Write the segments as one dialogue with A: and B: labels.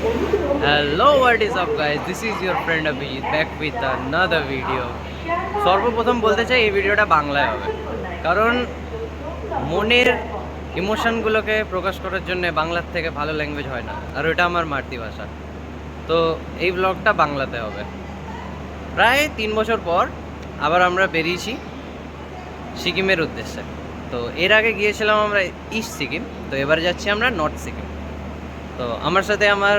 A: Hello, what is up guys? This is your friend Abhijit back with another video. সর্বপ্রথম বলতে চাই এই ভিডিওটা বাংলায় হবে, কারণ মনের ইমোশনগুলোকে প্রকাশ করার জন্য বাংলার থেকে ভালো ল্যাঙ্গুয়েজ হয় না, আর ওটা আমার মাতৃভাষা। তো এই ব্লগটা বাংলাতে হবে। প্রায় 3 বছর পর আবার আমরা বেরিয়েছি সিকিমের উদ্দেশ্যে। তো এর আগে গিয়েছিলাম আমরা ইস্ট সিকিম, তো এবার যাচ্ছি আমরা নর্থ সিকিম। তো আমার সাথে আমার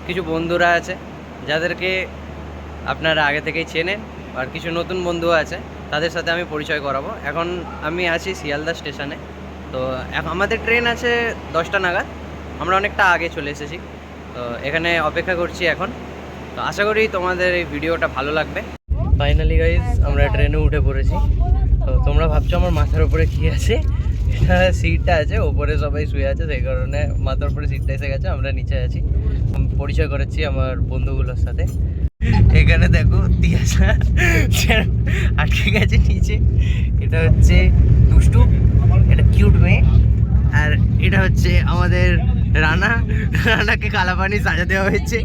A: কিছু বন্ধুরা আছে যাদেরকে আপনারা আগে থেকেই চেনেন, আর কিছু নতুন বন্ধু আছে তাদের সাথে আমি পরিচয় করাবো। এখন আমি আছি শিয়ালদা স্টেশনে। তো আমাদের ট্রেন আছে 10টা নাগাদ, আমরা অনেকটা আগে চলে এসেছি। তো এখানে অপেক্ষা করছি এখন। তো আশা করি তোমাদের এই ভিডিওটা ভালো লাগবে। ফাইনালি গাইজ আমরা ট্রেনে উঠে পড়েছি। তো তোমরা ভাবছো আমার মাথার উপরে কী আছে, এটা সিটটা আছে, ওপরে সবাই শুয়ে আছে, সেই কারণে মাথার উপরে সিটটা এসে গেছে, আমরা নিচে আছি। পরিচয় করেছি আমার বন্ধুগুলোর সাথে। এখানে দেখো তিয়াশা আটকে গেছে নিচে। এটা হচ্ছে দুষ্টু, এটা কিউট মেয়ে। আর এটা হচ্ছে আমাদের রানাকে কালা পানি সাজা দেওয়া হয়েছে,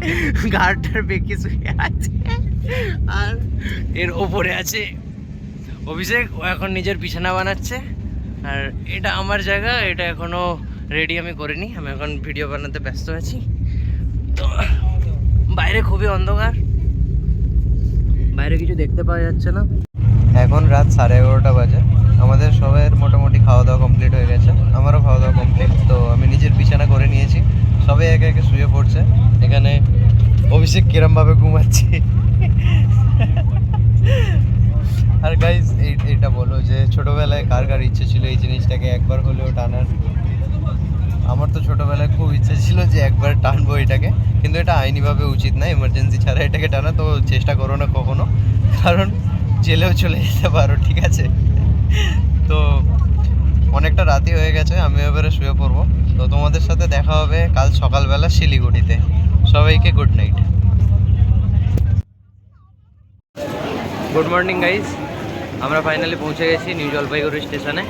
A: গাড়টার বেঁকে শুয়ে আছে। আর এর ওপরে আছে অভিষেক, ও এখন নিজের বিছানা বানাচ্ছে। আর এটা আমার জায়গা, এটা এখনো রেডি আমি করিনি, আমি এখন ভিডিও বানাতে ব্যস্ত আছি। তো বাইরে খুবই অন্ধকার, বাইরে কিছু দেখতে পাওয়া যাচ্ছে না। এখন রাত 11:30 বাজে। আমাদের সবাইয়ের মোটামুটি খাওয়া দাওয়া কমপ্লিট হয়ে গেছে, আমারও খাওয়া দাওয়া কমপ্লিট। তো আমি নিজের বিছানা করে নিয়েছি, সবাই একে একে শুয়ে পড়ছে। এখানে অভিষেক কিরমভাবে ঘুমাচ্ছে। আর গাইজ এইটা বলো যে ছোটোবেলায় কার কার ইচ্ছে ছিল এই জিনিসটাকে একবার হলেও টানার? আমার তো ছোটোবেলায় খুব ইচ্ছে ছিল যে একবার টানবো এটাকে, কিন্তু এটা আইনিভাবে উচিত না, এমার্জেন্সি ছাড়া এটাকে টানা। তো চেষ্টা করো না কখনো, কারণ জেলেও চলে যেতে পারো, ঠিক আছে? তো অনেকটা রাতই হয়ে গেছে, আমি এবারে শুয়ে পড়বো। তো তোমাদের সাথে দেখা হবে কাল সকালবেলা শিলিগুড়িতে। সবাইকে good night. Good morning guys, আমরা ফাইনালি পৌঁছে গেছি নিউ জলপাইগুড়ি স্টেশনে।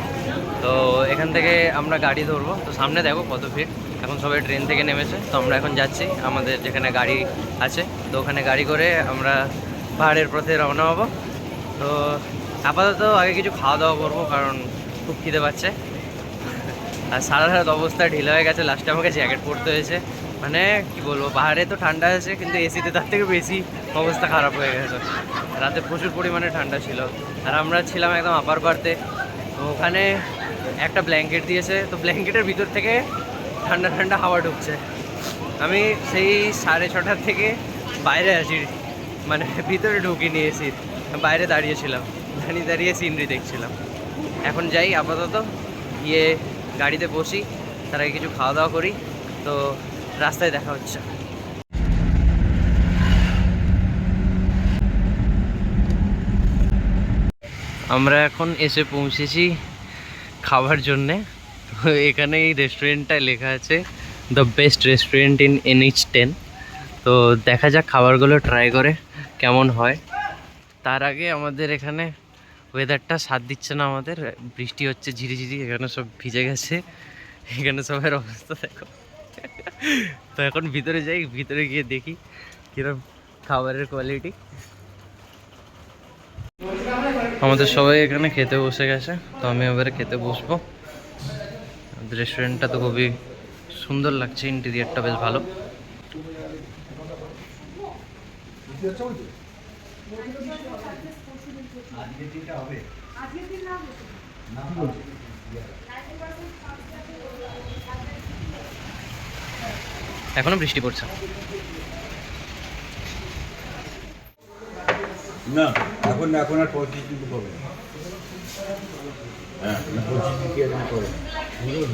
A: তো এখান থেকে আমরা গাড়ি ধরবো। তো সামনে দেখো কত ভিড়, এখন সবাই ট্রেন থেকে নেমেছে। তো আমরা এখন যাচ্ছি আমাদের যেখানে গাড়ি আছে, তো ওখানে গাড়ি করে আমরা পাহাড়ের পথে রওনা হবো। তো আপাতত আগে কিছু খাওয়া দাওয়া করবো, কারণ খুব খিদে পাচ্ছে। আর সারা রাত অবস্থা ঢিলা হয়ে গেছে, লাস্টে আমাকে জ্যাকেট পরতে হয়েছে। মানে কি বলবো, পাহাড়ে তো ঠান্ডা আছে, কিন্তু এসিতে তার থেকে বেশি অবস্থা খারাপ হয়ে গেছে। রাতে প্রচুর পরিমাণে ঠান্ডা ছিল, আর আমরা ছিলাম একদম আপার বার্থে। তো ওখানে একটা ব্ল্যাঙ্কেট দিয়েছে, তো ব্ল্যাঙ্কেটের ভিতর থেকে ঠান্ডা ঠান্ডা হাওয়া ঢুকছে। আমি সেই 6:30 থেকে বাইরে আছি, মানে ভিতরে ঢুকিনি এসির, বাইরে দাঁড়িয়েছিলাম, দাঁড়িয়ে দাঁড়িয়ে সিনারি দেখছিলাম। এখন যাই আপাতত, গিয়ে গাড়িতে বসি, তার আগে কিছু খাওয়া দাওয়া করি। তো রাস্তায় দেখা হচ্ছে। আমরা এখন এসে পৌঁছেছি খাবার জন্যে। তো এখানে এই রেস্টুরেন্টটায় লেখা আছে the best restaurant in NH10। তো দেখা যাক খাবারগুলো ট্রাই করে কেমন হয়। তার আগে আমাদের এখানে ওয়েদারটা সাথ দিচ্ছে না আমাদের, বৃষ্টি হচ্ছে ঝিরিঝিরি, এখানে সব ভিজে গেছে, এখানে সবার অবস্থা দেখো। তো এখন ভিতরে যাই, ভিতরে গিয়ে দেখি কিরকম খাবারের কোয়ালিটি। আমাদের সবাই এখানে খেতে বসে গেছে, তো আমি এবারে খেতে বসবো। রেস্টুরেন্টটা তো খুবই সুন্দর লাগছে, ইন্টেরিয়ারটা বেশ ভালো। এখনো বৃষ্টি পড়ছে
B: না, এখন আর পঁচিশ কিন্তু করবে। হ্যাঁ, 25 কি এখন করে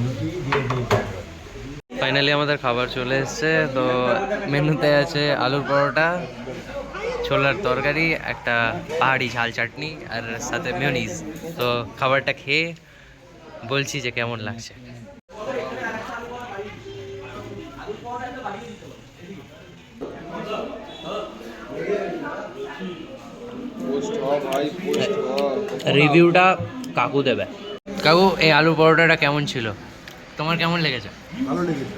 B: রুটি দিয়ে দিয়েছে।
A: ফাইনালি আমাদের খাবার চলে এসছে। তো মেনুতে আছে আলুর পরোটা, ছোলার তরকারি, একটা পাহাড়ি ঝাল চাটনি, আর সাথে মেয়োনিজ। তো খাবারটা খেয়ে বলছি যে কেমন লাগছে। রিভিউটা কাকু দেবে। কাকু, এই আলু পরোটাটা কেমন ছিল, তোমার কেমন লেগেছে?
B: ভালো লেগেছে।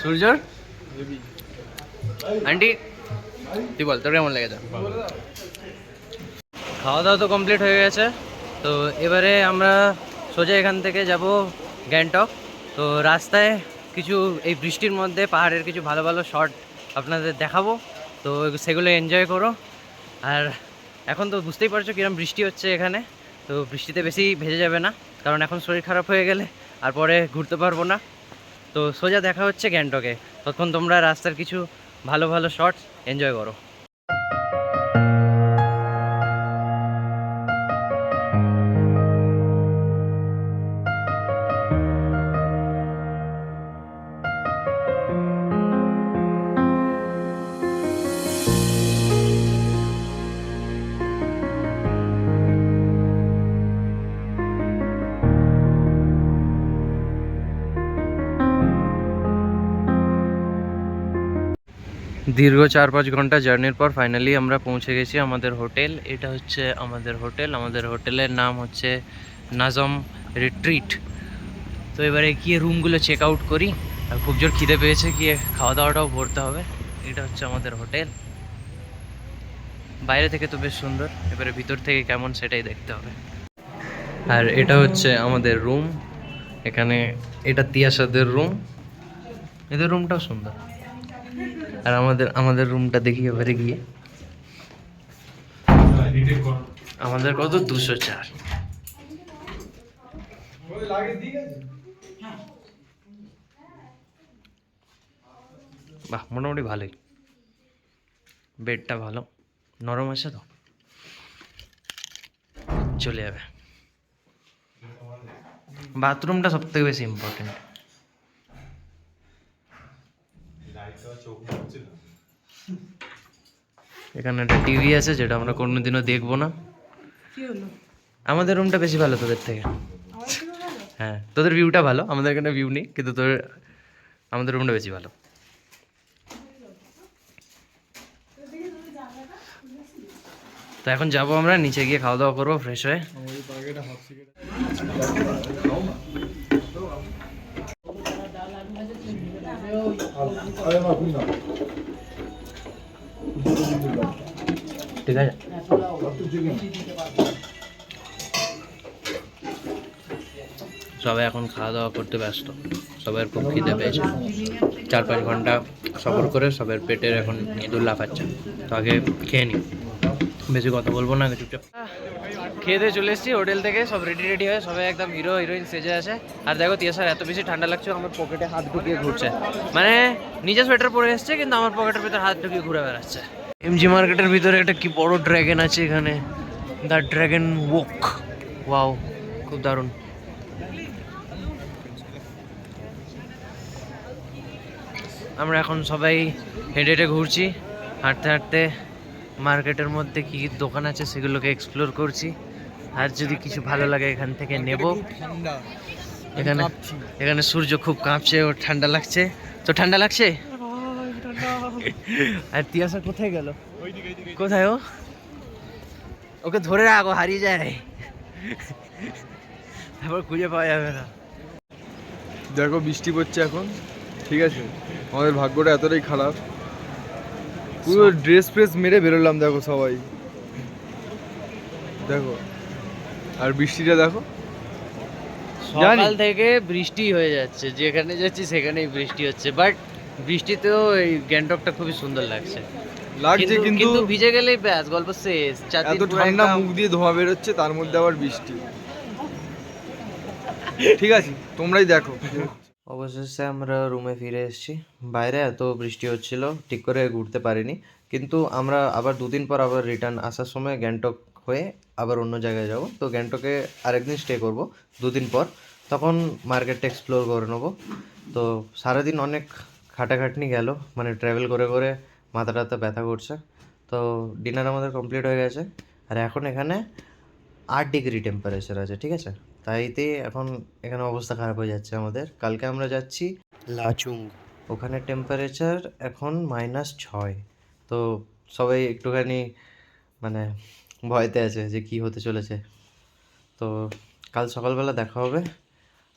A: সূর্যর আন্টি তুই বল তোর কেমন লেগেছে? খাওয়া দাওয়া তো কমপ্লিট হয়ে গেছে, তো এবারে আমরা সোজা এখান থেকে যাব গ্যাংটক। তো রাস্তায় কিছু এই বৃষ্টির মধ্যে পাহাড়ের কিছু ভালো ভালো শট আপনাদের দেখাবো, তো সেগুলো এনজয় করো। আর এখন তো বুঝতেই পারছো কিরম বৃষ্টি হচ্ছে এখানে, তো বৃষ্টিতে বেশি ভেজে যাবে না, কারণ এখন শরীর খারাপ হয়ে গেলে আর পরে ঘুরতে পারবো না। তো সোজা দেখা হচ্ছে গ্যাংটকে, ততক্ষণ তোমরা রাস্তার কিছু ভালো ভালো শটস এনজয় করো। দীর্ঘ 4-5 ঘন্টা জার্নির পর ফাইনালি আমরা পৌঁছে গেছি আমাদের হোটেল। এটা হচ্ছে আমাদের হোটেল, আমাদের হোটেলের নাম হচ্ছে নাজম রিট্রিট। তো এবারে গিয়ে রুমগুলো চেক আউট করি, আর খুব জোর খিদে পেয়েছে, গিয়ে খাওয়া দাওয়াটাও ভরতে হবে। এটা হচ্ছে আমাদের হোটেল, বাইরে থেকে তো বেশ সুন্দর, এবারে ভিতর থেকে কেমন সেটাই দেখতে হবে। আর এটা হচ্ছে আমাদের রুম, এখানে এটা তিয়াসাদের রুম, এদের রুমটাও সুন্দর। আর আমাদের রুমটা দেখি এবারে গিয়ে, আমাদের কত 204। বাহ, মোটামুটি ভালোই, বেডটা ভালো নরম আছে, তো চলে যাবে। বাথরুমটা সব থেকে বেশি ইম্পর্টেন্ট। এখানে একটা টিভি আছে যেটা আমরা কোনোদিনও দেখবো না। আমাদের রুমটা বেশি ভালো তোদের থেকে। হ্যাঁ, তোদের ভিউটা ভালো, আমাদের এখানে ভিউ নেই, কিন্তু আমাদের রুমটা বেশি ভালো। তো এখন যাবো আমরা নিচে গিয়ে খাওয়া দাওয়া করবো ফ্রেশ হয়ে। ঠিক আছে, সবাই এখন খাওয়া দাওয়া করতে ব্যস্ত, সবার খুব খিদে পেয়েছে। 4-5 ঘন্টা সফর করে সবার পেটের এখন ইঁদুর লাফাচ্ছে, তো আগে খেয়ে নিই, বেশি কথা বলবো না, চুপচাপ। খেয়ে দিয়ে চলে এসেছি হোটেল থেকে, সব রেডি হয়ে সবাই একদম হিরো হিরোইন সেজে আছে। আর দেখো তিয়াসার এত বেশি ঠান্ডা লাগছে, আমার পকেটে হাত ঢুকিয়ে ঘুরছে, মানে নিজে সোয়েটার পরে এসছে কিন্তু আমার পকেটের ভিতরে হাত ঢুকিয়ে ঘুরে বেড়াচ্ছে। এমজি মার্কেটের ভিতরে একটা কি বড় ড্র্যাগন আছে এখানে, দ্য ড্র্যাগন ওয়াক, ওয়াও খুব দারুণ। আমরা এখন সবাই হেঁটে হেঁটে ঘুরছি, হাঁটতে হাঁটতে মার্কেটের মধ্যে কী দোকান আছে সেগুলোকে এক্সপ্লোর করছি, আর যদি কিছু ভালো লাগে এখান থেকে নেব। এখানে সূর্য খুব কাঁপছে, ও ঠান্ডা লাগছে, তো ঠান্ডা লাগছে। আর তিয়াসা কোথায় গেল? কোথায় ও? ওকে ধরে রাখো, হারিয়ে যায়, তারপর খুঁজে পাওয়া যাবে না।
C: দেখো বৃষ্টি পড়ছে এখন, ঠিক আছে, আমাদের ভাগ্যটা এতটাই খারাপ, পুরো ড্রেস ফ্রেস মেরে বেরোলাম, দেখো সবাই দেখো, আর বৃষ্টিটা দেখো,
A: সকাল থেকে বৃষ্টি হয়ে যাচ্ছে, যেখানে যাচ্ছি সেখানেই বৃষ্টি হচ্ছে, বাট বৃষ্টিতেও এই গ্যাংটকটা খুবই সুন্দর লাগছে।
C: লাগছে, কিন্তু
A: ভিজে গেলেই ব্যাস গল্প শেষ।
C: এত ঠান্ডা, মুখ দিয়ে ধোঁয়া বেরোচ্ছে, তার মধ্যে আবার বৃষ্টি। ঠিক আছে, তোমরাই দেখো।
A: অবশেষে আমরা রুমে ফিরে এসেছি। বাইরে এত বৃষ্টি হচ্ছিল, ঠিক করে ঘুরতে পারিনি, কিন্তু আমরা আবার 2 দিন পর আবার রিটার্ন আসার সময় গ্যাংটক হয়ে আবার অন্য জায়গায় যাব। তো গ্যাংটকে আরেকদিন স্টে করব 2 দিন পর, তখন মার্কেটটা এক্সপ্লোর করে নেবো। তো সারাদিন অনেক খাটাখাটনি গেল, মানে ট্রাভেল করে করে মাথা টাথা ব্যথা করছে। তো ডিনার আমাদের কমপ্লিট হয়ে গেছে, আর এখন এখানে 8 ডিগ্রি টেম্পারেচার আছে, ঠিক আছে, তাইতে এখন এখানে অবস্থা খারাপ হয়ে যাচ্ছে আমাদের। কালকে আমরা যাচ্ছি লাচুং, ওখানে টেম্পারেচার এখন -6। তো সবাই একটুখানি মানে ভয়তে আছে যে কি হতে চলেছে। তো কাল সকালবেলা দেখা হবে,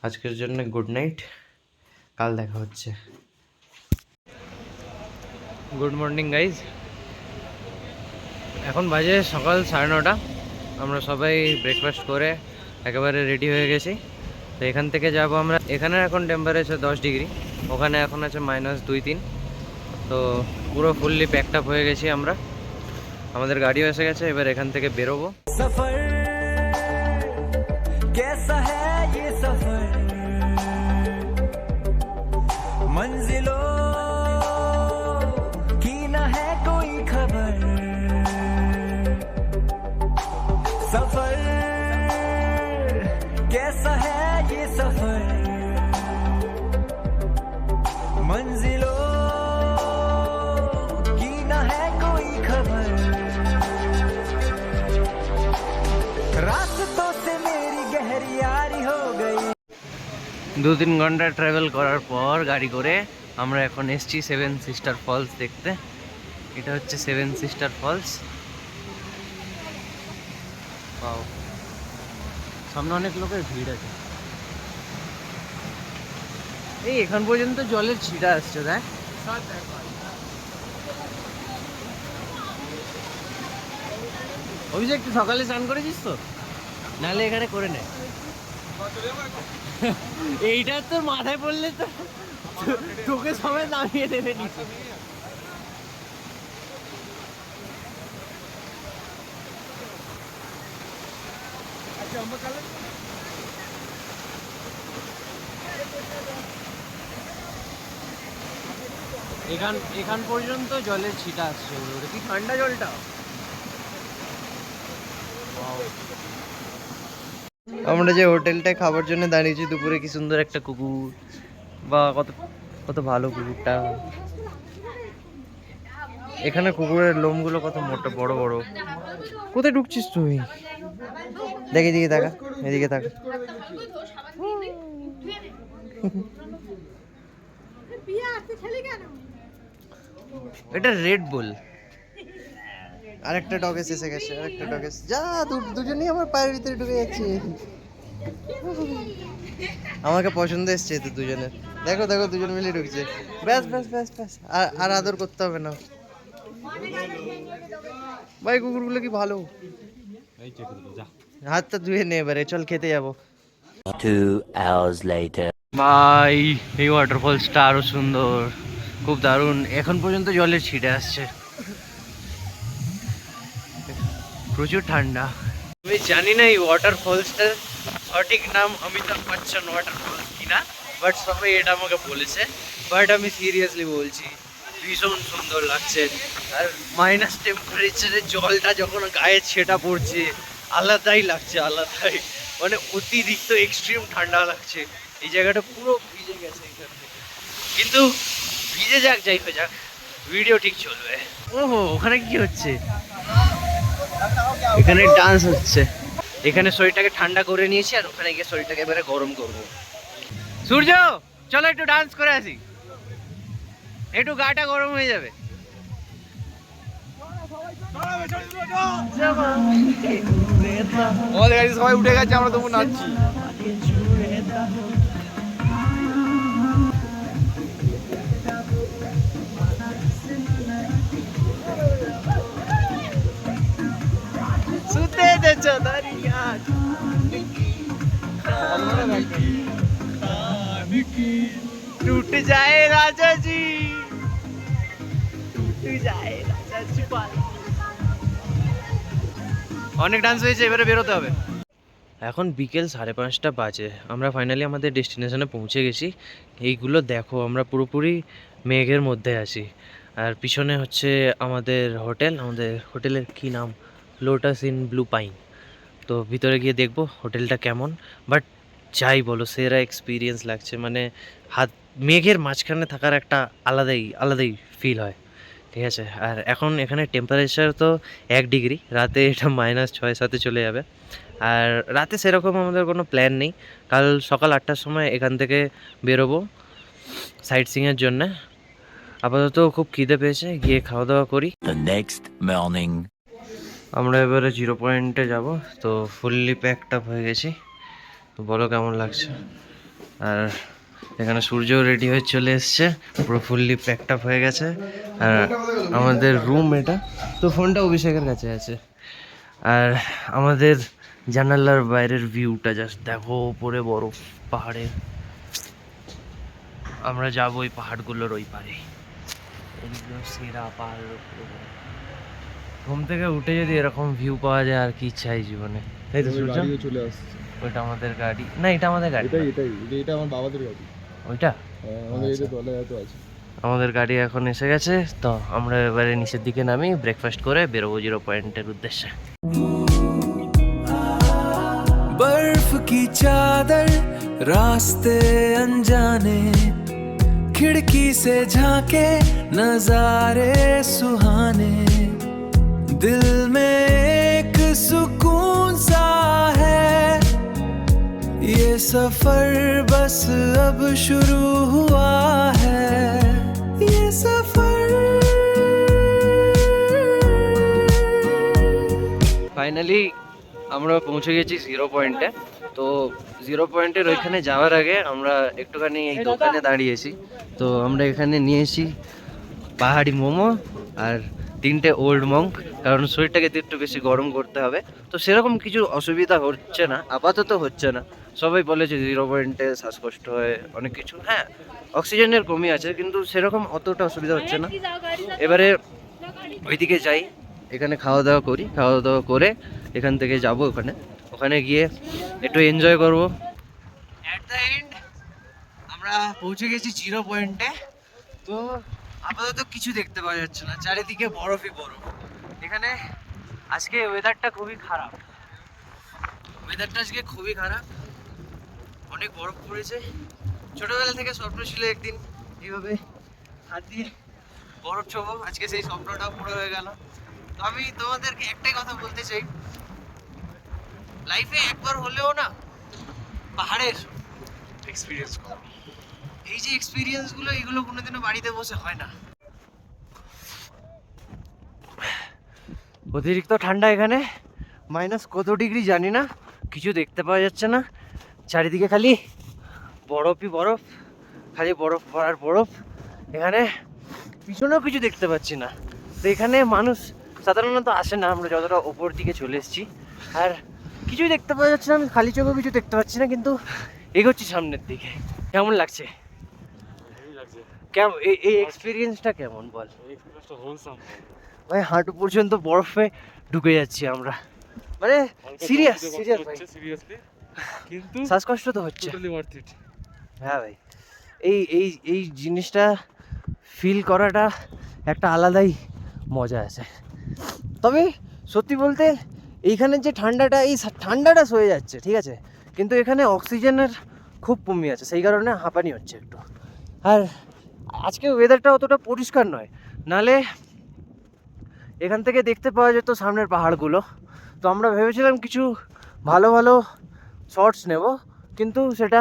A: আজকের জন্য গুড নাইট, কাল দেখা হচ্ছে। Good morning guys. এখন বাজে সকাল 9:30। আমরা সবাই ব্রেকফাস্ট করে একেবারে রেডি হয়ে গেছি। তো এখান থেকে যাব আমরা, এখানে এখন টেম্পারেচার 10 ডিগ্রি, ওখানে এখন আছে -2-3। তো পুরো ফুললি প্যাকড আপ হয়ে গেছি আমরা, আমাদের গাড়িও এসে গেছে, এবার এখান থেকে বেরোবো।
D: सफर कैसा है ये सफर, मंजिलों की ना है कोई खबर, सफर कैसा है ये सफर, मंजिलों की ना है कोई खबर, रास्तों से मेरी गहरी यारी हो गई।
A: 2-3 ঘন্টা ট্রাভেল করার পর গাড়ি করে আমরা এখন এসছি 7 সিস্টার ফলস দেখতে। এটা হচ্ছে 7 সিস্টার ফলস। ওয়াও, সামনে অনেক লোকের ভিড় আছে। এই এখান পর্যন্ত জলের ছিটা আসছে, দেখ। অভিষেক, তুই সকালে স্নান করেছিস তো? নাহলে এখানে করে নে। এইটা তোর মাথায় পড়লে তো তোকে সবাই নামিয়ে দেবে নিচে। এখান পর্যন্ত জলের ছিটা আসছে। ওটা কি ঠান্ডা জলটা? আমরা যে হোটেলটায় খাবার জন্য দাঁড়িয়েছি, দুপুরে কি সুন্দর একটা কুকুর, বা কত কত ভালো কুকুরটা। এখানে কুকুরের লোমগুলো কত মোটা, বড় বড়। কোথায় ঢুকছিস তুই? দেখ এদিকে তাকা, এদিকে তাকা। এটা রেড বুল। আরেকটা ডগ এসে গেছে, আরেকটা ডগ এসে। যা, দুজনেই আমার পায়ের ভিতরে ঢুকে যাচ্ছে। আমাকে পছন্দ এসছে তো দুজনের। দেখো দেখো, দুজন মিলে ঢুকছে। ব্যাস ব্যাস ব্যাস ব্যাস, আর আদর করতে হবে না ভাই। কুকুরগুলো কি ভালো। হাতটা ধুয়ে নে এবারে, চল খেতে যাবো।
D: 2 hours later.
A: ভাই, এই ওয়াটারফলসটা আরো সুন্দর, খুব দারুণ। এখন পর্যন্ত জলের ছিটে আসছে, প্রচুর ঠান্ডা। আমি জানি না এই ওয়াটারফলসটার সঠিক নাম অমিতাভ বচ্চন ওয়াটারফলস কিনা, বাট সবাই এটা আমাকে বলেছে। বাট আমি সিরিয়াসলি বলছি, ভীষণ সুন্দর লাগছে। আর মাইনাস টেম্পারেচারে জলটা যখন গায়ে ছেটা পড়ছে, আলাদাই লাগছে, আলাদাই। মানে অতিরিক্ত এক্সট্রিম ঠান্ডা লাগছে। এই জায়গাটা পুরো ভিজে গেছে এখান থেকে। কিন্তু ভিজে যাক, যাই হয়ে যাক, ভিডিও ঠিক চলবে। ওহো, ওখানে কি হচ্ছে? এখানে ডান্স হচ্ছে। এখানে শরীরটাকে ঠান্ডা করে নিয়েছি, আর ওখানে গিয়ে শরীরটাকে এবারে গরম করব। সূর্য, চলো একটু ডান্স করে আসি, একটু গাটা গরম হয়ে যাবে।
C: আমাদের গাড়ি সবাই উঠে গেছে, আমরা তবু নাচছি।
A: सुते दे चौधरिया टूट जाए राजा जी, टूट जाए राजा जी। অনেক ডান্স হয়েছে, এবারে বেরোতে হবে। এখন বিকেল 5:30 বাজে, আমরা ফাইনালি আমাদের ডেস্টিনেশনে পৌঁছে গেছি। এইগুলো দেখো, আমরা পুরোপুরি মেঘের মধ্যে আছি। আর পিছনে হচ্ছে আমাদের হোটেল। আমাদের হোটেলের কি নাম? Lotus in blue pine. তো ভিতরে গিয়ে দেখবো হোটেলটা কেমন। বাট যাই বলো, সেরা এক্সপিরিয়েন্স লাগছে। মানে মেঘের মাঝখানে থাকার একটা আলাদাই ফিল হয়, ঠিক আছে। আর এখন এখানে টেম্পারেচার তো 1 ডিগ্রি, রাতে এটা -6-7 চলে যাবে। আর রাতে সেরকম আমাদের কোনো প্ল্যান নেই। কাল সকাল 8টার সময় এখান থেকে বেরোবো সাইট সিংয়ের জন্যে। আপাতত খুব খিদে পেয়েছে, গিয়ে খাওয়া দাওয়া করি।
D: The next morning.
A: আমরা এবারে 0 পয়েন্টে যাব। তো ফুললি প্যাকড আপ হয়ে গেছি। তো বলো কেমন লাগছে। আর এখানে সূর্য রেডি হয়ে চলে এসছে, পুরো ফুললি প্যাকড আপ হয়ে গেছে। আর আমাদের রুম এটা, তো ফোনটা অভিষেকের কাছে আছে। আর আমাদের জানালার বাইরের ভিউটা জাস্ট দেখো, উপরে বরফ পাহাড়ে। আমরা যাবো ওই পাহাড়গুলোর ওই পারে, একদম সেরা পাহাড়ের উপরে। ঘুম থেকে উঠে যদি এরকম ভিউ পাওয়া যায় আর কি চাই জীবনে, তাই তো সূর্য?
C: গাড়িও চলে আসছে।
A: ওইটা আমাদের গাড়ি না, এটা আমাদের গাড়ি না।
C: এটা আমার বাবাদের গাড়ি।
A: ওইটা
C: আমাদের এই যে তলায় এত আছে।
A: আমাদের গাড়ি এখন এসে গেছে, তো আমরা এবারে নিচের দিকে নামি, ব্রেকফাস্ট করে বেরোবো 0 পয়েন্টের উদ্দেশ্যে।
E: बर्फ की चादर रास्ते अनजाने, खिड़की से झांके नजारे सुहाने, दिल में एक सुकून सा है, ये सफर बस अब शुरू हुआ है, ये सफर।
A: ফাইনালি আমরা পৌঁছে গেছি 0 পয়েন্টে। তো 0 পয়েন্টের ওইখানে যাওয়ার আগে আমরা একটুখানি এই দোকানে দাঁড়িয়েছি। তো আমরা এখানে নিয়েছি পাহাড়ি মোমো আর 3টে ওল্ড মঙ্ক, কারণ শরীরটাকে একটু বেশি গরম করতে হবে। তো সেরকম কিছু অসুবিধা হচ্ছে না, আপাতত হচ্ছে না। সবাই বলেছে 0 পয়েন্টে শ্বাসকষ্ট হয়, অনেক কিছু। হ্যাঁ, অক্সিজেনের কমই আছে, কিন্তু সেরকম অতটা অসুবিধা হচ্ছে না। এবারে ওইদিকে যাই, এখানে খাওয়া দাওয়া করি, খাওয়া দাওয়া করে এখান থেকে যাব ওখানে গিয়ে একটু এনজয় করব। অ্যাট দ্য এন্ড আমরা পৌঁছে গেছি 0 পয়েন্টে। তো আপাতত কিছু দেখতে পাওয়া যাচ্ছে না, চারিদিকে বরফই বরফ। এখানে আজকে ওয়েদারটা খুবই খারাপ, অনেক বরফ পড়েছে। ছোটবেলা থেকে স্বপ্ন ছিল একদিন এইভাবে হাত দিয়ে বরফ ছোবো, আজকে সেই স্বপ্নটাও পুরো হয়ে গেল। তো আমি তোমাদেরকে একটাই কথা বলতে চাই, লাইফে একবার হলেও না পাহাড়ের এক্সপিরিয়েন্স করো। এই যে এক্সপিরিয়েন্সগুলো, এগুলো কোনোদিনও বাড়িতে বসে হয় না। অতিরিক্ত ঠান্ডা এখানে, মাইনাস কত ডিগ্রি জানি না, কিছু দেখতে পাওয়া যাচ্ছে না। চারিদিকে খালি বরফই বরফ, খালি বরফ পড়ার বরফ। এখানে পিছনেও কিছু দেখতে পাচ্ছি না। তো এখানে মানুষ সাধারণত আসে না, আমরা যতটা ওপর দিকে চলে এসেছি। আর কিছুই দেখতে পাওয়া যাচ্ছে না, আমি খালি চোখেও কিছু দেখতে পাচ্ছি না, কিন্তু এগোচ্ছি সামনের দিকে। কেমন লাগছে? কেমন এই এক্সপিরিয়েন্সটা কেমন বল? ভাই হাঁটু পর্যন্ত বরফে ঢুকে যাচ্ছি আমরা, মানে সিরিয়াস ভাই,
C: কিন্তু
A: শ্বাসকষ্ট তো হচ্ছে। হ্যাঁ ভাই, এই জিনিসটা ফিল করাটা একটা আলাদাই মজা আছে। তবে সত্যি বলতে এইখানে যে ঠান্ডাটা, এই ঠান্ডাটা সয়ে যাচ্ছে ঠিক আছে, কিন্তু এখানে অক্সিজেনের খুব কমই আছে, সেই কারণে হাঁপানি হচ্ছে একটু। আর আজকে ওয়েদারটা অতটা পরিষ্কার নয়, নালে এখান থেকে দেখতে পাওয়া যেত সামনের পাহাড়গুলো। তো আমরা ভেবেছিলাম কিছু ভালো ভালো শর্টস নেব, কিন্তু সেটা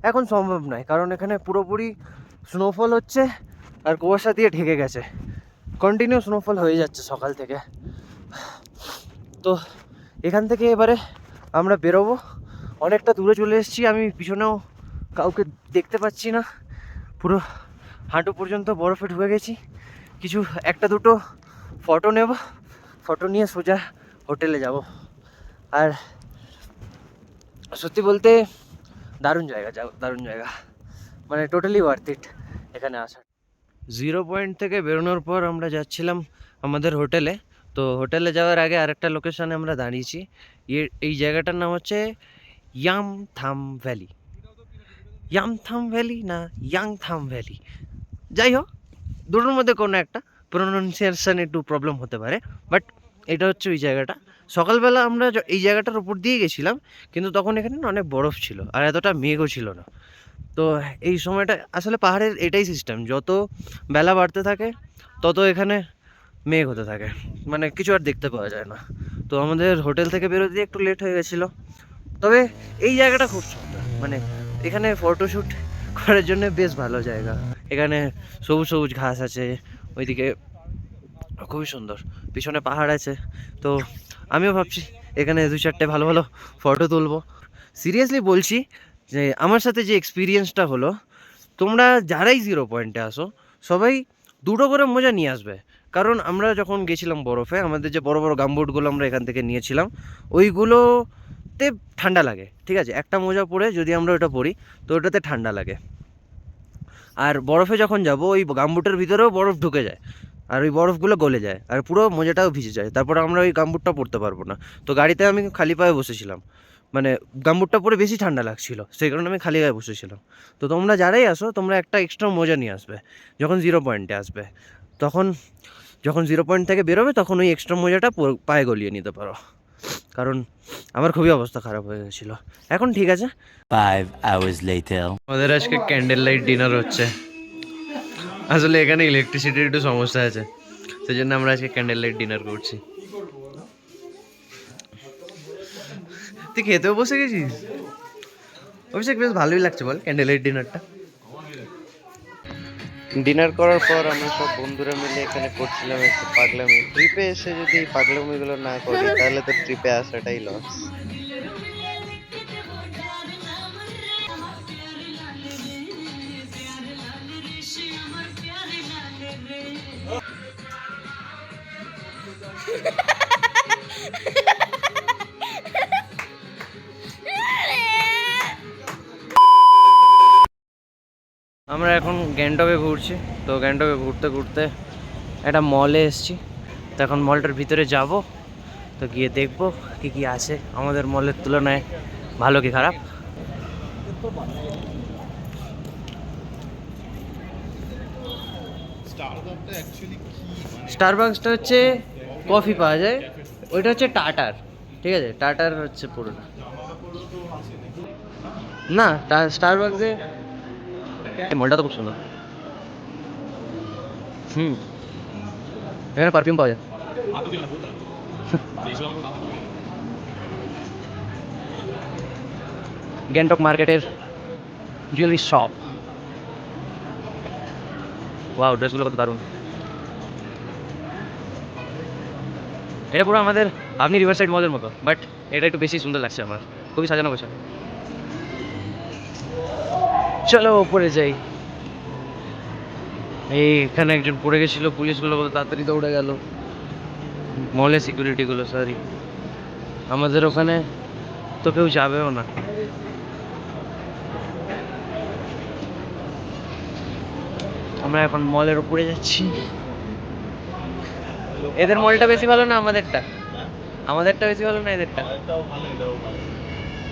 A: এখন সম্ভব নয়, কারণ এখানে পুরোপুরি স্নোফল হচ্ছে আর কুয়াশা দিয়ে ঢেকে গেছে। কন্টিনিউ স্নোফল হয়ে যাচ্ছে সকাল থেকে। তো এখান থেকে এবারে আমরা বেরোবো, অনেকটা দূরে চলে এসেছি। আমি পিছনেও কাউকে দেখতে পাচ্ছি না, পুরো হাঁটু পর্যন্ত বরফে ঢুকে গেছি। কিছু একটা দুটো ফটো নেব, ফটো নিয়ে সোজা হোটেলে যাব। আর সত্যি বলতে দারুণ জায়গা, মানে টোটালি ওয়ার্থ ইট এখানে আসা। 0 পয়েন্ট থেকে বেরোনোর পর আমরা যাচ্ছিলাম আমাদের হোটেলে। তো হোটেলে যাওয়ার আগে আরেকটা লোকেশনে আমরা দাঁড়িয়েছি। এই জায়গাটার নাম হচ্ছে ইয়ামথাম ভ্যালি না ইয়াংথাম ভ্যালি, যাই হোক দুটোর মধ্যে কোনো একটা, প্রোনাউন্সিয়েশন একটু প্রবলেম হতে পারে, বাট এটা হচ্ছে ওই জায়গাটা। সকালবেলা আমরা এই জায়গাটার উপর দিয়ে গেছিলাম, কিন্তু তখন এখানে অনেক বরফ ছিল আর এতটা মেঘও ছিল না। তো এই সময়টা আসলে পাহাড়ের এটাই সিস্টেম, যত বেলা বাড়তে থাকে তত এখানে মেঘ হতে থাকে, মানে কিছু আর দেখতে পাওয়া যায় না। তো আমাদের হোটেল থেকে বেরোতে একটু লেট হয়ে গেছিলো। তবে এই জায়গাটা খুব সুন্দর, মানে এখানে ফটোশ্যুট করার জন্য বেশ ভালো জায়গা। এখানে সবুজ সবুজ ঘাস আছে, ওইদিকে খুবই সুন্দর, পিছনে পাহাড় আছে। তো আমিও ভাবছি এখানে 2-4টে ভালো ভালো ফটো তুলবো। সিরিয়াসলি বলছি যে আমার সাথে যে এক্সপিরিয়েন্সটা হলো, তোমরা যারাই 0 পয়েন্টে আসো সবাই দুটো করে মোজা নিয়ে আসবে, কারণ আমরা যখন গেছিলাম বরফে আমাদের যে বড় বড় গামবুটগুলো আমরা এখান থেকে নিয়েছিলাম ওইগুলোতে ঠান্ডা লাগে, ঠিক আছে? একটা মোজা পরে যদি আমরা ওটা পরি তো ওটাতে ঠান্ডা লাগে। আর বরফে যখন যাব ওই গামবুটের ভিতরেও বরফ ঢুকে যায়, আর ওই বরফগুলো গলে যায় আর পুরো মোজাটাও ভিজে যায়, তারপরে আমরা ওই গামবুটটা পরতে পারবো না। তো গাড়িতে আমি খালি পায়ে বসেছিলাম, মানে গামবুটটা পরে বেশি ঠান্ডা লাগছিল, সেই কারণে আমি খালি গায়ে বসেছিলাম। তো তোমরা যারাই আসো তোমরা একটা এক্সট্রা মোজা নিয়ে আসবে যখন 0 পয়েন্টে আসবে। তখন যখন 0 পয়েন্ট থেকে বেরোবে তখন ওই এক্সট্রা মোজাটা পায়ে গলিয়ে নিতে পারো, কারণ আমার খুবই অবস্থা খারাপ হয়ে গেছিলো। এখন ঠিক আছে।
D: 5 hours later.
A: আমাদের আজকে ক্যান্ডেল লাইট ডিনার হচ্ছে। আসলে এখানে ইলেকট্রিসিটির একটু সমস্যা আছে, সেই জন্য আমরা আজকে ক্যান্ডেল লাইট ডিনার করছি। তুই খেতেও বসে গেছিস? অভিষেক বেশ ভালোই লাগছে বল ক্যান্ডেল লাইট ডিনারটা। ডিনার করার পর আমরা সব বন্ধুরা মিলে এখানে করছিলাম একটু পাগলামি। ট্রিপে এসে যদি এই পাগলামিগুলো না করি তাহলে তো ট্রিপে আসাটাই লস। আমরা এখন গ্যাংটকে ঘুরছি, তো গ্যাংটকে ঘুরতে ঘুরতে একটা মলে এসেছি। তো এখন মলটার ভিতরে যাব, তো গিয়ে দেখবো কি কি আছে আমাদের মলের তুলনায় ভালো কি খারাপ। স্টারবাকসটা হচ্ছে কফি পাওয়া যায়, ওইটা হচ্ছে টাটার, ঠিক আছে? টাটার হচ্ছে পুরোটা না। স্টারবাকসে মলটা তো খুব সুন্দর। এখানে পারফিউম পাওয়া যায়। গ্যাংটক মার্কেটের জুয়েলারি শপ। ওয়াও, ড্রেসগুলো কত দারুণ। এটা পুরো আমাদের আপনি রিভারসাইড মলের মতো, বাট এটা একটু বেশি সুন্দর লাগছে আমার, খুবই সাজানো গোছানো। চলো ওপরে যাই। এইখানে একজন পড়ে গেছিল, পুলিশগুলো বলতে তাড়াতাড়ি দৌড়ে গেল। মলে সিকিউরিটিগুলো, সরি, আমাদের ওখানে তো কেউ যাবেও না। আমরা এখন মলের উপরে যাচ্ছি। এদের মলটা বেশি ভালো না আমাদেরটা? আমাদেরটা বেশি ভালো না এদেরটা?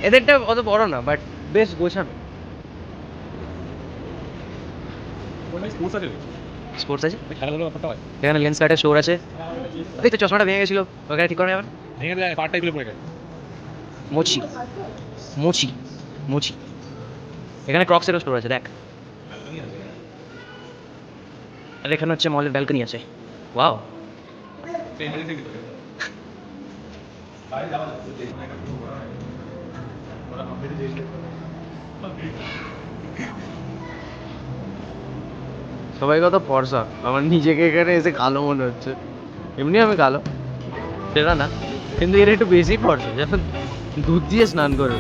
A: এদেরটা অত বড় না, বাট বেশ গোছানো। স্পোর্টস আছে এখানে, লেন্স কার্টের স্টোর আছে। এই তো চশমাটা ভেঙে গেছিল, ওখানে ঠিক করে আবার মোচি মোচি মোচি। এখানে ক্রক্সেরও স্টোর আছে দেখ। আর এখানে হচ্ছে মলের ব্যালকনি আছে। ওয়াও, সবাই কত ফর্সা, আমার নিজেকে এখানে এসে কালো মনে হচ্ছে। এমনি আমি কালো, সেটা না, কিন্তু এর একটু বেশি ফর্সা, যেন দুধ দিয়ে স্নান করে।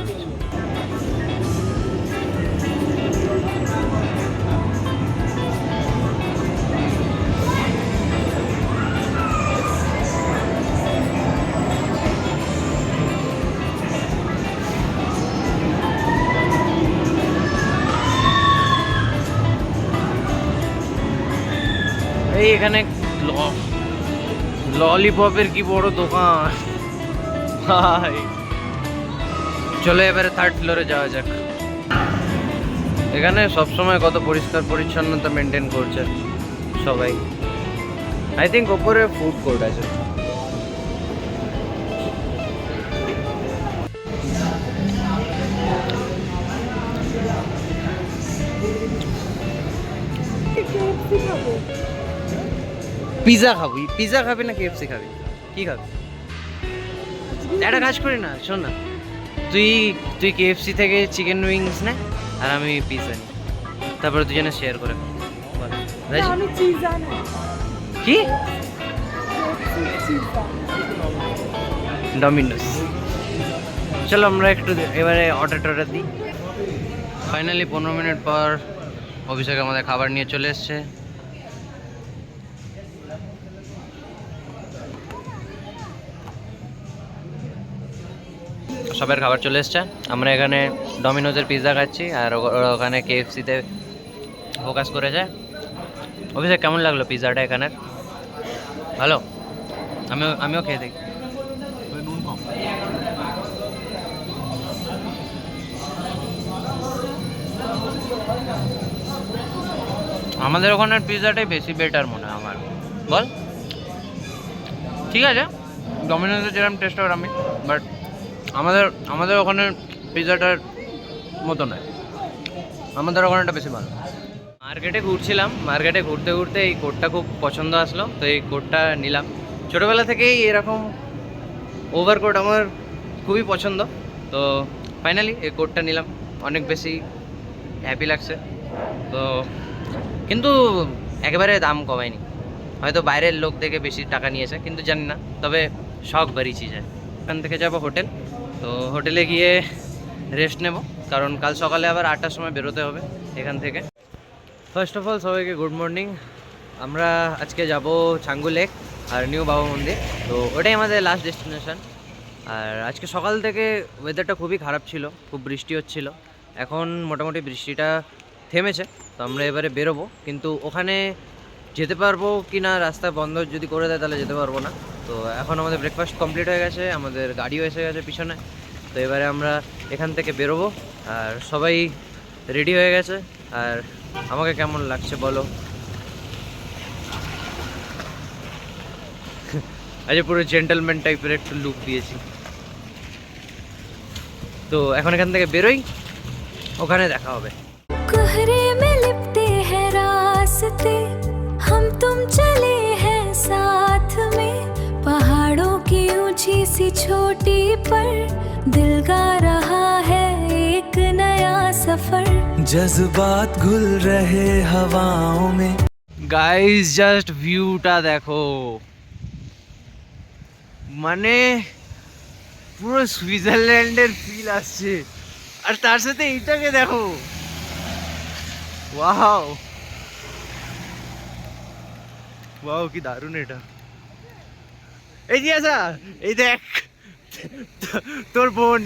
A: এই এখানে ললিপপের কি বড় দোকান ভাই। চলো এবারে 3rd ফ্লোরে যাওয়া যাক। এখানে সবসময় কত পরিষ্কার পরিচ্ছন্নতা মেনটেন করছে সবাই। আই থিঙ্ক ওপরে ফুড কোর্ট আছে। পিজা খাবো। পিজা খাবি না KFC খাবি? কি খাবি? একটা কাজ করি না, শোন না, তুই KFC থেকে চিকেন উইংস নে আর আমি পিজা নিই, তারপরে দুজনে শেয়ার করে কি ডমিনোস। চলো আমরা একটু এবারে অর্ডার দিই। ফাইনালি 15 মিনিট পর অভিষেক আমাদের খাবার নিয়ে চলে এসছে। সবের খাবার চলে এসছে। আমরা এখানে ডমিনোজের পিৎজা খাচ্ছি আর ওখানে KFC-তে ফোকাস করেছে। অভিষেক কেমন লাগলো পিৎজাটা এখানের? ভালো, আমিও খেয়ে দেখি। আমাদের ওখানের পিৎজাটাই বেশি বেটার মনে হয় আমার, বল? ঠিক আছে, ডমিনোজের যেরকম টেস্ট ওরকমই, বাট আমাদের ওখানের পিৎজাটার মতো নয়, আমাদের ওখানেটা বেশি ভালো। মার্কেটে ঘুরছিলাম, মার্কেটে ঘুরতে ঘুরতে এই কোটটা খুব পছন্দ আসলো, তো এই কোটটা নিলাম। ছোটোবেলা থেকেই এরকম ওভারকোট আমার খুবই পছন্দ, তো ফাইনালি এই কোটটা নিলাম। অনেক বেশি হ্যাপি লাগছে। তো কিন্তু একেবারে দাম কমায়নি, হয়তো বাইরের লোক দেখে বেশি টাকা নিয়েছে, কিন্তু জানি না, তবে শখ বাড়ি চিজ। এখান থেকে যাবো হোটেল, তো হোটেলে গিয়ে রেস্ট নেব, কারণ কাল সকালে আবার 8টার সময় বেরোতে হবে এখান থেকে। ফার্স্ট অফ অল সবাইকে গুড মর্নিং। আমরা আজকে যাব ছাঙ্গু লেক আর নিউ বাবা মন্দির, তো ওটাই আমাদের লাস্ট ডেস্টিনেশন। আর আজকে সকাল থেকে ওয়েদারটা খুবই খারাপ ছিল, খুব বৃষ্টি হচ্ছিল। এখন মোটামুটি বৃষ্টিটা থেমেছে, তো আমরা এবারে বেরোবো, কিন্তু ওখানে যেতে পারবো কি না, রাস্তা বন্ধ যদি করে দেয় তাহলে যেতে পারবো না। তো এখন আমাদের ব্রেকফাস্ট কমপ্লিট হয়ে গেছে, আমাদের গাড়িও এসে গেছে পিছনে, তো এবারে আমরা এখান থেকে বেরোবো। আর সবাই রেডি হয়ে গেছে। আর আমাকে কেমন লাগছে বলো? আচ্ছা, পুরো জেন্টলম্যান টাইপের একটু লুক দিয়েছি। তো এখন এখান থেকে বেরোই, ওখানে দেখা হবে।
F: कोहरे में लिपटे हैं रास्ते, हम तुम चले हैं साथ में, पहाड़ों की ऊंची सी चोटी पर दिल गा रहा है एक नया सफर।
E: जज्बात घुल रहे हवाओं में।
A: গাইস জাস্ট ভিউটা দেখো, মানে পুরো সুইজারল্যান্ডের ফিল আসছে। আর তার সাথে এইটাকে দেখো, ওয়াও ওয়াও, কি দারুণ এটা। এই যে আসা, এই দেখ তোর বোন।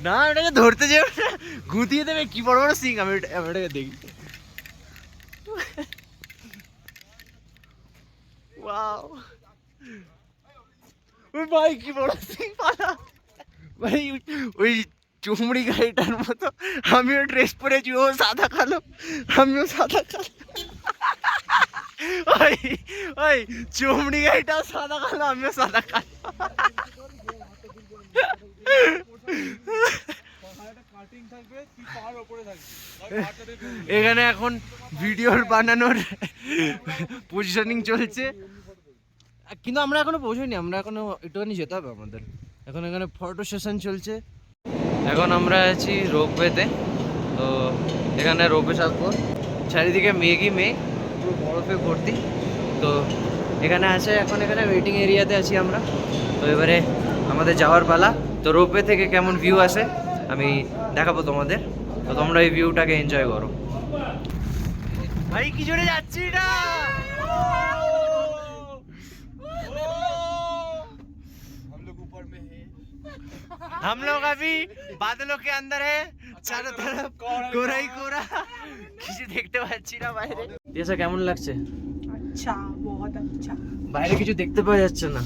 A: না, এটাকে ধরতে যাবে না, গুঁতিয়ে দেবে। কি বড় বড় সিং, আমি এটাকে দেখি। ওয়াও, ওই ভাই কি বড় সিং পালা ভাই, ওই চুমড়ি গাড়িটার মতো। আমিও ড্রেস পরেছি, ও সাদা কালো, আমিও সাদা কালো। ওই ওই চুমড়ি গাড়িটাও সাদা কালো, আমিও সাদা কালো। এখানে এখন ভিডিওর বানানোর পজিশনিং চলছে, কিন্তু আমরা এখনো পৌঁছাইনি, আমরা এখনো একটুখানি যেতে হবে আমাদের। এখন এখানে ফটো সেশন চলছে। এখন আমরা আছি রোপওয়েতে, তো এখানে রোপওয়ে চাপবো। চারিদিকে মেঘই মেঘ, পুরো বরফে ভর্তি। তো এখানে আছে, এখন এখানে ওয়েটিং এরিয়াতে আছি আমরা। তো এবারে আমাদের যাওয়ার পালা। তো রোপওয়ে থেকে কেমন ভিউ আসে আমি দেখাবো তোমাদের, তো তোমরা এই ভিউটাকে এনজয় করো। ভাই কি জোরে যাচ্ছি এটা, हम लोग अभी बादलों के अंदर है, चारों तरफ कोहरा ही कोहरा, কিছু দেখতে পাচ্ছি না বাইরে। এসে কেমন লাগছে?
G: अच्छा, बहुत अच्छा।
A: বাইরে কিছু দেখতে পাওয়া যাচ্ছে না।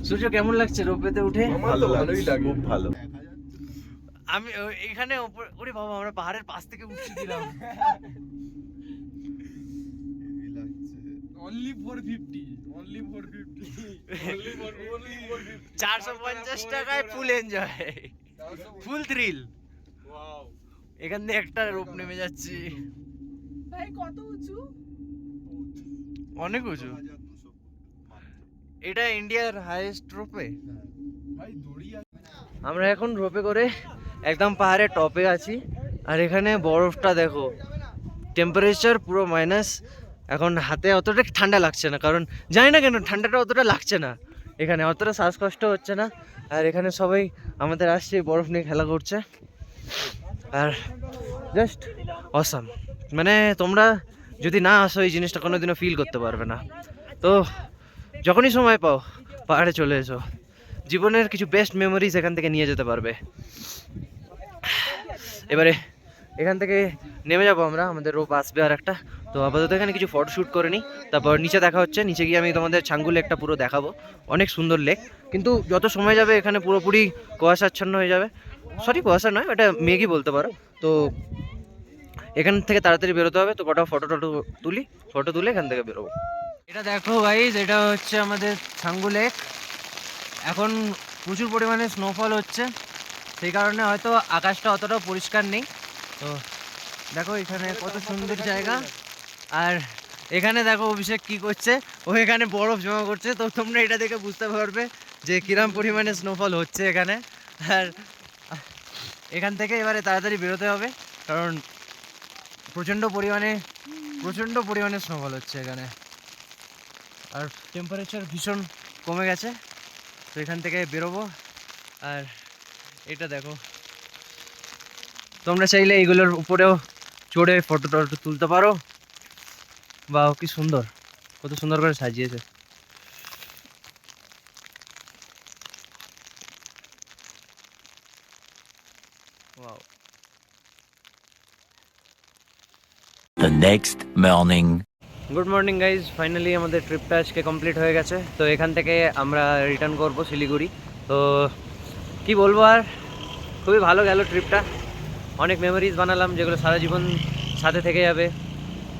A: সূর্য কেমন লাগছে রোপওয়েতে উঠে?
C: ভালোই লাগে, খুব ভালো।
A: আমি এখানে ওরে বাবা, আমরা পাহাড়ের পাশ থেকে উঠছি দিলাম।
C: Only 450, only 450, only 450,
A: 450 টাকায় ফুল এনজয়, ফুল থ্রিল।
C: ওয়াও,
A: এখান থেকে একটা রোপ নেমে যাচ্ছি,
G: ভাই কত উঁচু,
A: অনেক উঁচু। এটা ইন্ডিয়ার হাইয়েস্ট রোপে।
C: ভাই দড়ি আছে।
A: আমরা এখন রোপে করে একদম পাহাড়ের টপে আছি, আর এখানে বরফটা দেখো, টেম্পারেচার পুরো মাইনাস। এখন হাতে অতটা ঠান্ডা লাগছে না, কারণ জানি না কেন ঠান্ডাটা অতটা লাগছে না, এখানে অতটা শ্বাসকষ্ট হচ্ছে না। আর এখানে সবাই আমাদের আসছে, বরফ নিয়ে খেলা করছে। আর জাস্ট অসাম। মানে তোমরা যদি না আসো এই জিনিসটা কোনোদিনও ফিল করতে পারবে না। তো যখনই সময় পাও পাহাড়ে চলে এসো, জীবনের কিছু বেস্ট মেমোরিজ এখান থেকে নিয়ে যেতে পারবে। এবারে এখান থেকে নেমে যাবো আমরা, আমাদের রোপ আসবে আর একটা। তো আপাতত এখানে কিছু ফটোশ্যুট করে নিই, তারপর নিচে দেখা হচ্ছে। নিচে গিয়ে আমি তোমাদের ছাঙ্গু লেকটা পুরো দেখাবো, অনেক সুন্দর লেক। কিন্তু যত সময় যাবে এখানে পুরোপুরি কুয়াশাচ্ছন্ন হয়ে যাবে। সরি কুয়াশা নয়, এটা মেঘই বলতে পারো। তো এখান থেকে তাড়াতাড়ি বেরোতে হবে। তো কটা ফটো তুলি, ফটো তুলে এখান থেকে বেরোবো। এটা দেখো গাইজ, এটা হচ্ছে আমাদের ছাঙ্গু লেক। এখন প্রচুর পরিমাণে স্নোফল হচ্ছে, সেই কারণে হয়তো আকাশটা অতটাও পরিষ্কার নেই। তো দেখো এখানে কত সুন্দর জায়গা। আর এখানে দেখো অভিষেক কি করছে, ও এখানে বরফ জমা করছে। তো তোমরা এটা দেখে বুঝতে পারবে যে কিরম পরিমাণে স্নোফল হচ্ছে এখানে। আর এখান থেকে এবারে তাড়াতাড়ি বেরোতে হবে, কারণ প্রচণ্ড পরিমাণে স্নোফল হচ্ছে এখানে। আর টেম্পারেচার ভীষণ কমে গেছে। তো এখান থেকে বেরোবো। আর এটা দেখো, তোমরা চাইলে এইগুলোর উপরেও চড়ে ফটো টটো তুলতে পারো। বা কি সুন্দর, কত সুন্দর করে সাজিয়েছে। Wow.
D: The next morning.
A: Good morning guys, finally আমাদের ট্রিপটা আজকে কমপ্লিট হয়ে গেছে। তো এখান থেকে আমরা রিটার্ন করব শিলিগুড়ি। তো কি বলবো, আর খুবই ভালো গেল ট্রিপটা। অনেক মেমোরিজ বানালাম যেগুলো সারা জীবন সাথে থেকে যাবে।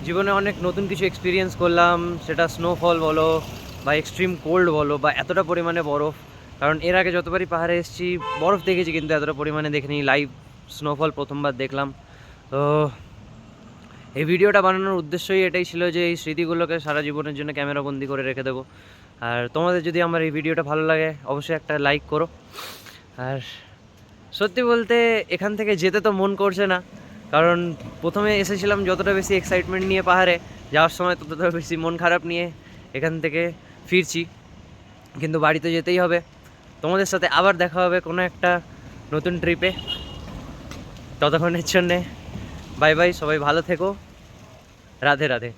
A: জীবনে অনেক নতুন কিছু এক্সপিরিয়েন্স করলাম, সেটা স্নোফল বলো বা এক্সট্রিম কোল্ড বলো বা এতটা পরিমাণে বরফ। কারণ এর আগে যতবারই পাহাড়ে এসেছি বরফ দেখেছি, কিন্তু এতটা পরিমাণে দেখিনি। লাইভ স্নোফল প্রথমবার দেখলাম। তো এই ভিডিওটা বানানোর উদ্দেশ্যই এটাই ছিল যে এই স্মৃতিগুলোকে সারা জীবনের জন্য ক্যামেরাবন্দি করে রেখে দেবো। আর তোমাদের যদি আমার এই ভিডিওটা ভালো লাগে অবশ্যই একটা লাইক করো। আর সত্যি বলতে এখান থেকে যেতে তো মন করছে না, কারণ প্রথমে এসেছিলাম যতটা বেশি এক্সাইটমেন্ট নিয়ে পাহাড়ে, যাওয়ার সময় ততটা বেশি মন খারাপ নিয়ে এখান থেকে ফিরছি। কিন্তু বাড়িতে যেতেই হবে। তোমাদের সাথে আবার দেখা হবে কোনো একটা নতুন ট্রিপে। ততক্ষণের জন্যে বাই বাই, সবাই ভালো থেকো, রাধে রাধে।